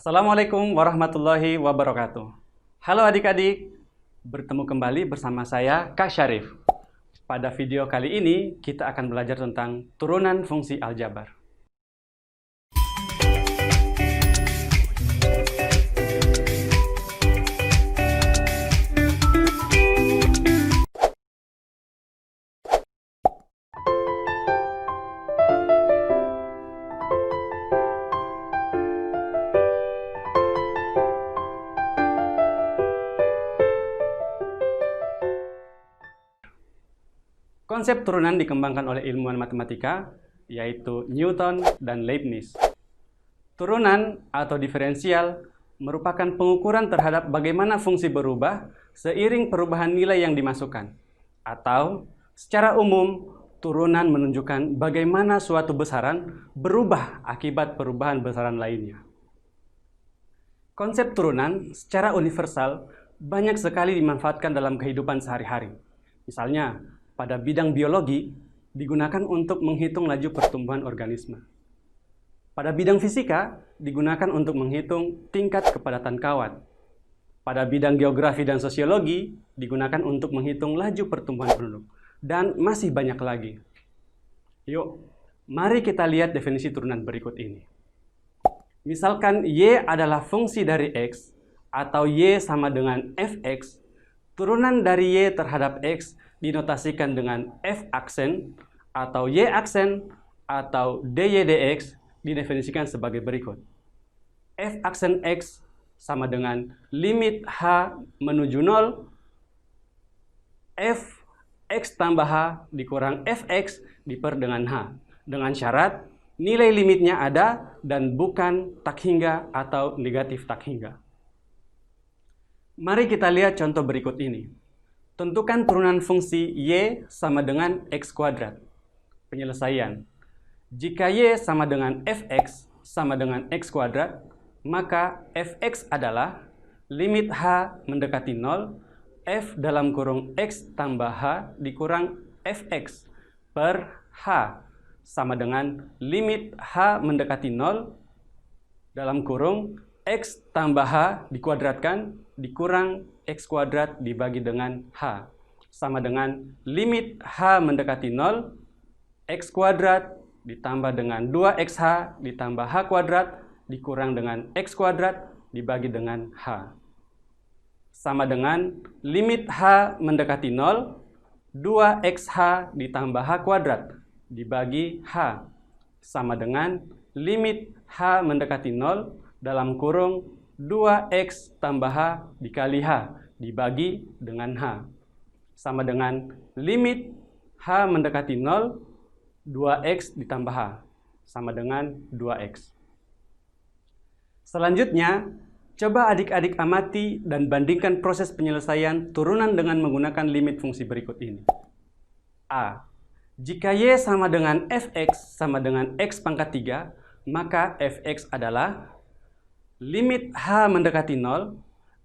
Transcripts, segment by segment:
Assalamualaikum warahmatullahi wabarakatuh. Halo adik-adik, bertemu kembali bersama saya Kak Syarif. Pada video kali ini kita akan belajar tentang turunan fungsi aljabar. Konsep turunan dikembangkan oleh ilmuwan matematika, yaitu Newton dan Leibniz. Turunan atau diferensial merupakan pengukuran terhadap bagaimana fungsi berubah seiring perubahan nilai yang dimasukkan. Atau, secara umum, turunan menunjukkan bagaimana suatu besaran berubah akibat perubahan besaran lainnya. Konsep turunan secara universal banyak sekali dimanfaatkan dalam kehidupan sehari-hari. Misalnya, pada bidang biologi, digunakan untuk menghitung laju pertumbuhan organisme. Pada bidang fisika, digunakan untuk menghitung tingkat kepadatan kawat. Pada bidang geografi dan sosiologi, digunakan untuk menghitung laju pertumbuhan penduduk. Dan masih banyak lagi. Yuk, mari kita lihat definisi turunan berikut ini. Misalkan Y adalah fungsi dari X, atau Y sama dengan Fx, turunan dari Y terhadap X dinotasikan dengan F aksen atau Y aksen atau dy dx didefinisikan sebagai berikut. F aksen X sama dengan limit H menuju 0 F X tambah H dikurang Fx diper dengan H, dengan syarat nilai limitnya ada dan bukan tak hingga atau negatif tak hingga. Mari kita lihat contoh berikut ini. Tentukan turunan fungsi Y sama dengan X kuadrat. Penyelesaian. Jika Y sama dengan Fx sama dengan X kuadrat, maka Fx adalah limit H mendekati 0, F dalam kurung X tambah H dikurang Fx per H sama dengan limit H mendekati 0 dalam kurung X tambah H dikuadratkan dikurang X kuadrat dibagi dengan H sama dengan limit H mendekati 0 X kuadrat ditambah dengan 2XH ditambah H kuadrat dikurang dengan X kuadrat dibagi dengan H sama dengan limit H mendekati 0 2XH ditambah H kuadrat dibagi H sama dengan limit H mendekati 0 dalam kurung 2X tambah H dikali H dibagi dengan H sama dengan limit H mendekati 0 2X ditambah H sama dengan 2X. Selanjutnya, coba adik-adik amati dan bandingkan proses penyelesaian turunan dengan menggunakan limit fungsi berikut ini. A. Jika Y sama dengan Fx sama dengan X pangkat 3, maka Fx adalah limit H mendekati 0,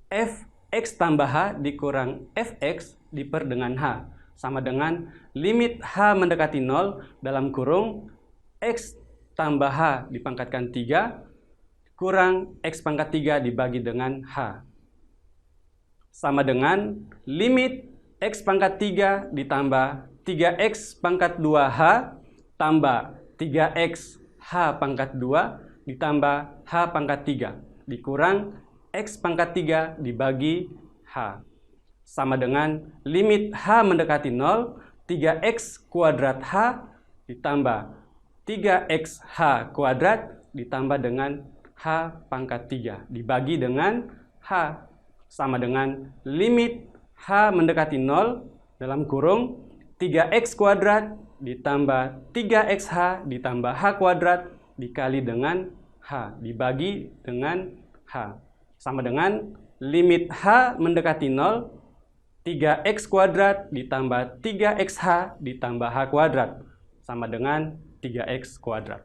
Fx tambah H dikurang Fx diper dengan H, sama dengan limit H mendekati 0 dalam kurung X tambah H dipangkatkan 3, kurang X pangkat 3 dibagi dengan H. Sama dengan limit X pangkat 3 ditambah 3X pangkat 2H tambah 3X H pangkat 2 ditambah H pangkat 3 dikurang X pangkat 3 dibagi H sama dengan limit H mendekati 0 3X kuadrat H ditambah 3XH kuadrat ditambah dengan H pangkat 3 dibagi dengan H sama dengan limit H mendekati 0 dalam kurung 3X kuadrat ditambah 3XH ditambah H kuadrat dikali dengan H dibagi dengan H sama dengan limit H mendekati 0 3X kuadrat ditambah 3XH ditambah H kuadrat sama dengan 3X kuadrat.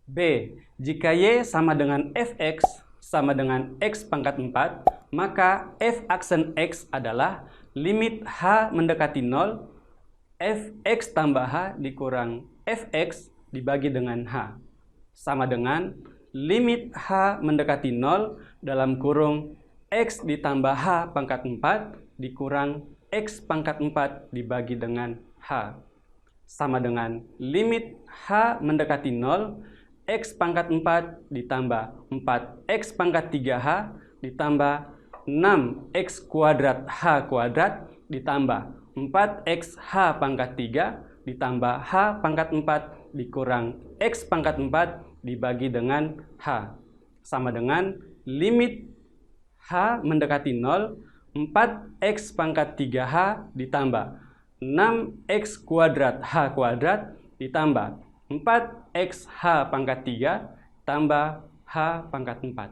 B. Jika Y sama dengan Fx sama dengan X pangkat 4, maka F aksen X adalah limit H mendekati 0 Fx tambah H dikurang Fx dibagi dengan H sama dengan limit H mendekati 0 dalam kurung X ditambah H pangkat 4 dikurang X pangkat 4 dibagi dengan H. Sama dengan limit H mendekati 0, X pangkat 4 ditambah 4X pangkat 3H ditambah 6X kuadrat H kuadrat ditambah 4XH pangkat 3 ditambah H pangkat 4 dikurang X pangkat 4 dibagi dengan H. Sama dengan limit H mendekati 0, 4X pangkat 3H ditambah 6X kuadrat H kuadrat ditambah 4XH pangkat 3 tambah H pangkat 4.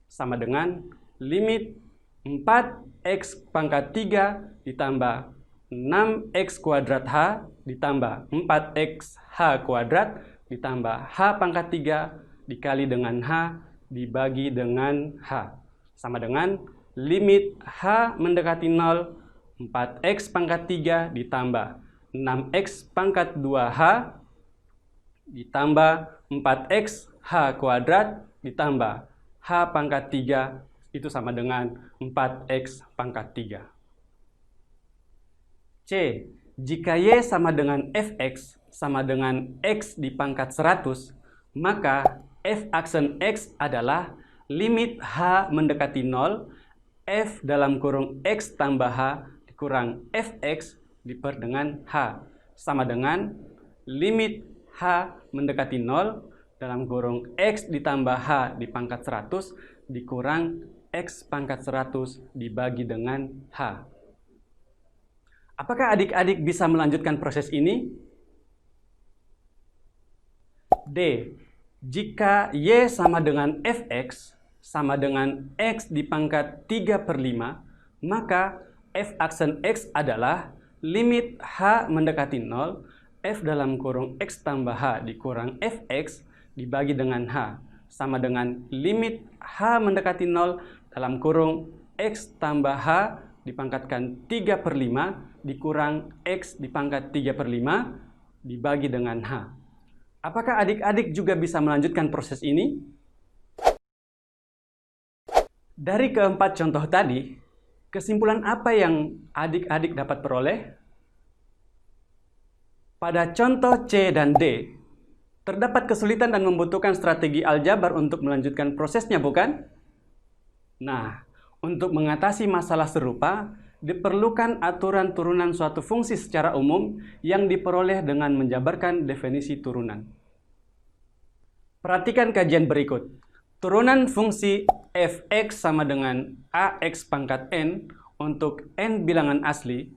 Sama dengan limit 4X pangkat 3 ditambah 6X kuadrat H ditambah 4XH kuadrat ditambah H pangkat 3 dikali dengan H dibagi dengan H. Sama dengan limit H mendekati 0, 4X pangkat 3 ditambah 6X pangkat 2H ditambah 4XH kuadrat ditambah H pangkat 3 itu sama dengan 4X pangkat 3. C. Jika Y sama dengan Fx sama dengan X di pangkat 100, maka F aksen X adalah limit H mendekati 0, F dalam kurung X tambah H dikurang Fx diper dengan H. Sama dengan limit H mendekati 0 dalam kurung X ditambah H di pangkat 100 dikurang X pangkat 100 dibagi dengan H. Apakah adik-adik bisa melanjutkan proses ini? D. Jika Y sama dengan Fx sama dengan X di pangkat 3/5, maka F aksen X adalah limit H mendekati 0, F dalam kurung X tambah H dikurang Fx dibagi dengan H. Sama dengan limit H mendekati 0 dalam kurung X tambah H dipangkatkan 3/5 dikurang X dipangkat 3/5 dibagi dengan H. Apakah adik-adik juga bisa melanjutkan proses ini? Dari keempat contoh tadi, kesimpulan apa yang adik-adik dapat peroleh? Pada contoh C dan D, terdapat kesulitan dan membutuhkan strategi aljabar untuk melanjutkan prosesnya, bukan? Nah, untuk mengatasi masalah serupa, diperlukan aturan turunan suatu fungsi secara umum yang diperoleh dengan menjabarkan definisi turunan. Perhatikan kajian berikut. Turunan fungsi fx sama dengan ax pangkat n untuk n bilangan asli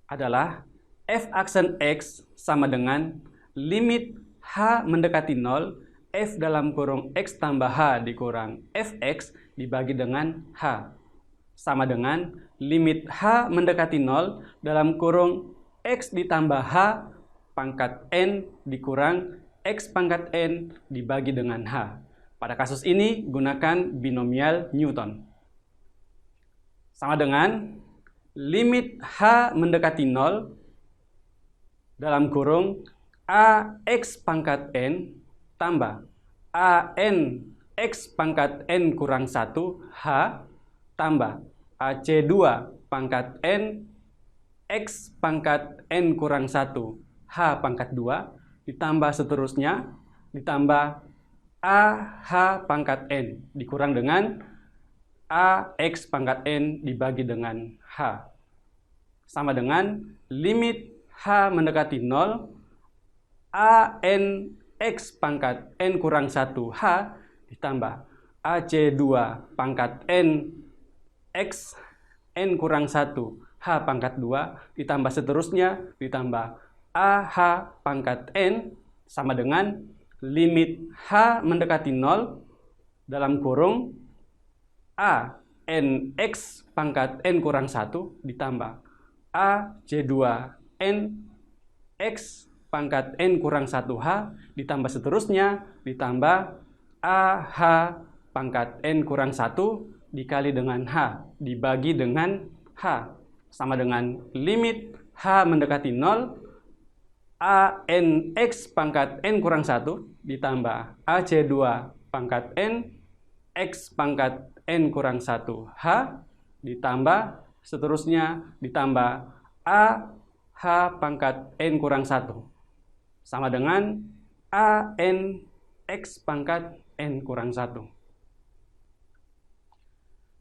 adalah f aksen x sama dengan limit h mendekati 0, f dalam kurung x tambah h dikurang fx dibagi dengan h. Sama dengan limit h mendekati 0 dalam kurung x ditambah h pangkat n dikurang x pangkat n dibagi dengan h. Pada kasus ini gunakan binomial Newton. Sama dengan limit h mendekati 0 dalam kurung ax pangkat n tambah an x pangkat n kurang 1 h tambah ac2 pangkat n x pangkat n kurang 1 h pangkat 2 ditambah seterusnya ditambah ah pangkat n dikurang dengan ax pangkat n dibagi dengan h. Sama dengan limit h mendekati 0 an x pangkat n kurang 1 h ditambah ac2 pangkat n x n kurang 1 h pangkat 2 ditambah seterusnya ditambah ah pangkat n sama dengan limit h mendekati 0 dalam kurung a n x pangkat n kurang 1 ditambah a c2 n x pangkat n kurang 1h ditambah seterusnya ditambah a h pangkat n kurang 1 dikali dengan h dibagi dengan h sama dengan limit h mendekati 0 an x pangkat n kurang 1 ditambah AC2 pangkat N X pangkat N kurang 1 H ditambah seterusnya ditambah A H pangkat N kurang 1 sama dengan A N X pangkat N kurang 1.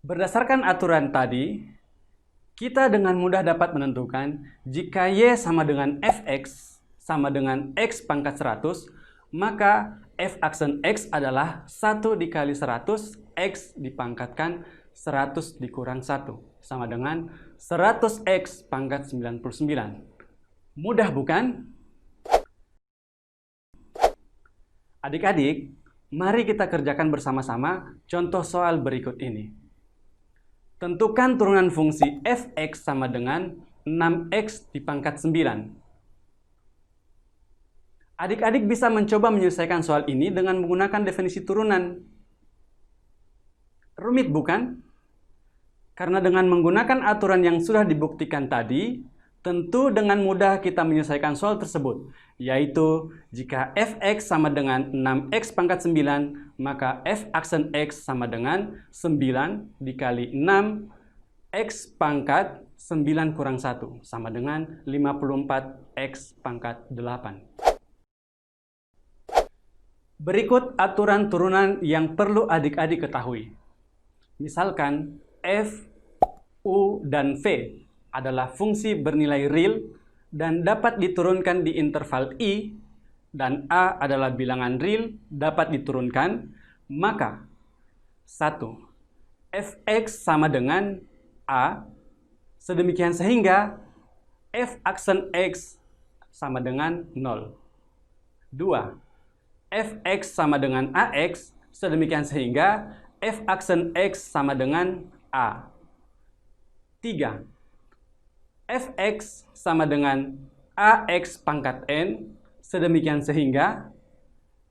Berdasarkan aturan tadi, kita dengan mudah dapat menentukan jika Y sama dengan Fx sama dengan X pangkat 100, maka F aksen X adalah 1 dikali 100, X dipangkatkan 100 dikurang 1, sama dengan 100X pangkat 99. Mudah bukan? Adik-adik, mari kita kerjakan bersama-sama contoh soal berikut ini. Tentukan turunan fungsi Fx sama dengan 6X dipangkat 9. Adik-adik bisa mencoba menyelesaikan soal ini dengan menggunakan definisi turunan. Rumit bukan? Karena dengan menggunakan aturan yang sudah dibuktikan tadi, tentu dengan mudah kita menyelesaikan soal tersebut, yaitu jika Fx sama dengan 6X pangkat 9, maka F aksen X sama dengan 9 dikali 6X pangkat 9 kurang 1, sama dengan 54X pangkat 8. Berikut aturan turunan yang perlu adik-adik ketahui. Misalkan F, U, dan V adalah fungsi bernilai real dan dapat diturunkan di interval I, dan A adalah bilangan real dapat diturunkan, maka 1. Fx sama dengan A, sedemikian sehingga F aksen X sama dengan 0. 2. Fx sama dengan Ax, sedemikian sehingga F aksen X sama dengan A. 3. Fx sama dengan Ax pangkat N, sedemikian sehingga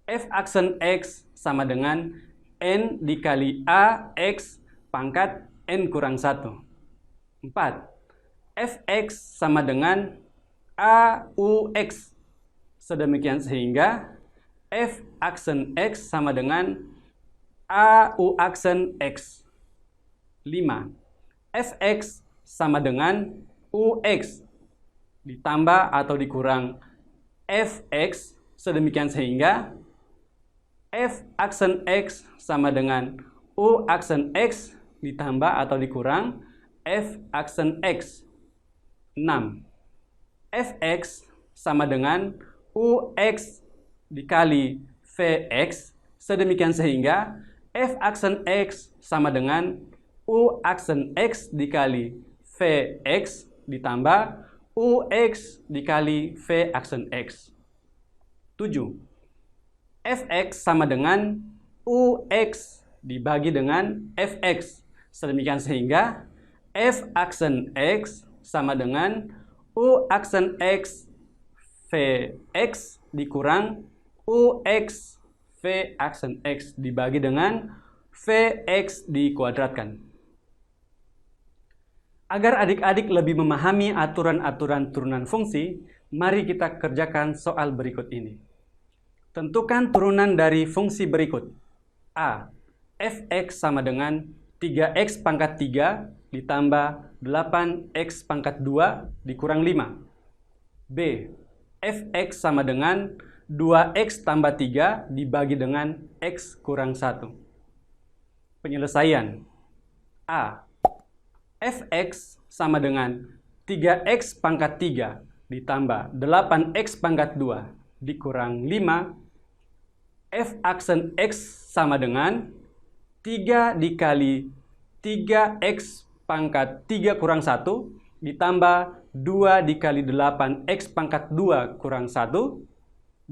F aksen X sama dengan N dikali Ax pangkat N kurang 1. 4. Fx sama dengan Aux, sedemikian sehingga F aksen X sama dengan AU aksen X. 5. Fx sama dengan Ux ditambah atau dikurang Fx, sedemikian sehingga F aksen X sama dengan U aksen X ditambah atau dikurang F aksen X. 6. Fx sama dengan Ux dikali Vx, sedemikian sehingga F aksen X sama dengan U aksen X dikali Vx ditambah Ux dikali V aksen X. 7. Fx sama dengan Ux dibagi dengan Fx, sedemikian sehingga F aksen X sama dengan U aksen X Vx dikurang Ux V aksen X dibagi dengan Vx dikuadratkan. Agar adik-adik lebih memahami aturan-aturan turunan fungsi, mari kita kerjakan soal berikut ini. Tentukan turunan dari fungsi berikut. A. Fx sama dengan 3x pangkat 3 ditambah 8x pangkat 2 dikurang 5. B. Fx sama dengan 2x tambah 3 dibagi dengan x kurang 1. Penyelesaian. A. Fx sama dengan 3x pangkat 3 ditambah 8x pangkat 2 dikurang 5. F aksen X sama dengan 3 dikali 3x pangkat 3 kurang 1 ditambah 2 dikali 8x pangkat 2 kurang 1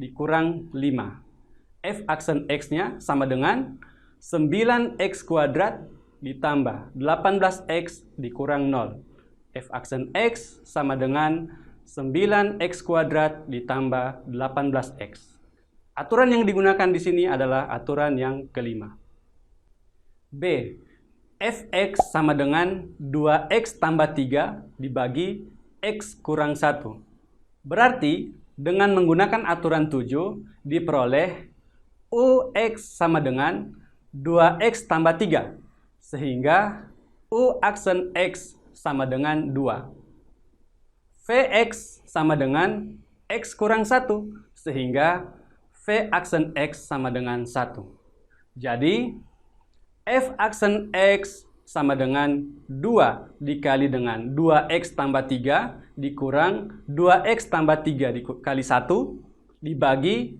dikurang 5. F aksen X-nya sama dengan 9x kuadrat ditambah 18x dikurang 0. F aksen X sama dengan 9x kuadrat ditambah 18x. Aturan yang digunakan di sini adalah aturan yang kelima. B. Fx sama dengan 2x tambah 3 dibagi x kurang 1. Berarti dengan menggunakan aturan 7 diperoleh UX sama dengan 2X tambah 3. Sehingga U aksen X sama dengan 2. Vx sama dengan X kurang 1. Sehingga V aksen X sama dengan 1. Jadi, F aksen X sama dengan 2 dikali dengan 2X tambah 3 dikurang 2X tambah 3 dikali 1 dibagi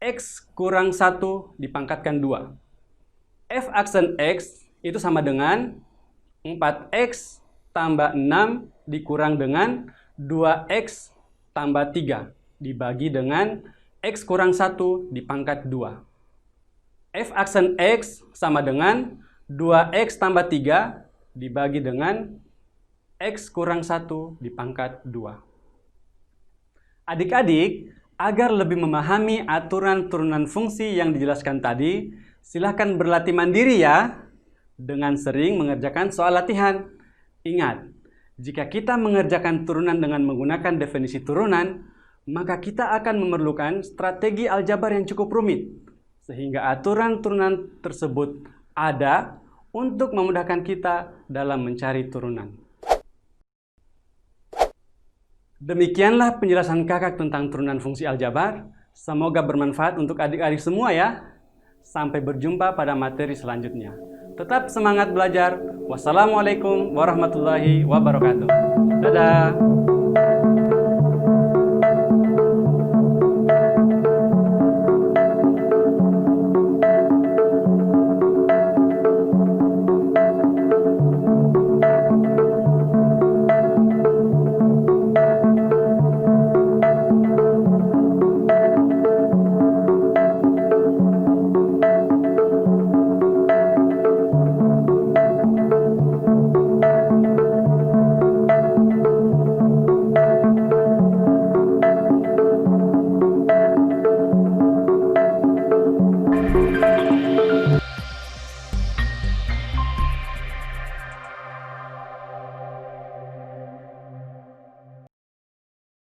X kurang 1 dipangkatkan 2. F aksen X itu sama dengan 4X tambah 6 dikurang dengan 2X tambah 3 dibagi dengan X kurang 1 dipangkat 2. F aksen X sama dengan 2X tambah 3 dibagi dengan X kurang 1 dipangkat 2. Adik-adik, agar lebih memahami aturan turunan fungsi yang dijelaskan tadi, silakan berlatih mandiri ya, dengan sering mengerjakan soal latihan. Ingat, jika kita mengerjakan turunan dengan menggunakan definisi turunan, maka kita akan memerlukan strategi aljabar yang cukup rumit, sehingga aturan turunan tersebut ada untuk memudahkan kita dalam mencari turunan. Demikianlah penjelasan kakak tentang turunan fungsi aljabar. Semoga bermanfaat untuk adik-adik semua ya. Sampai berjumpa pada materi selanjutnya. Tetap semangat belajar. Wassalamualaikum warahmatullahi wabarakatuh. Dadah.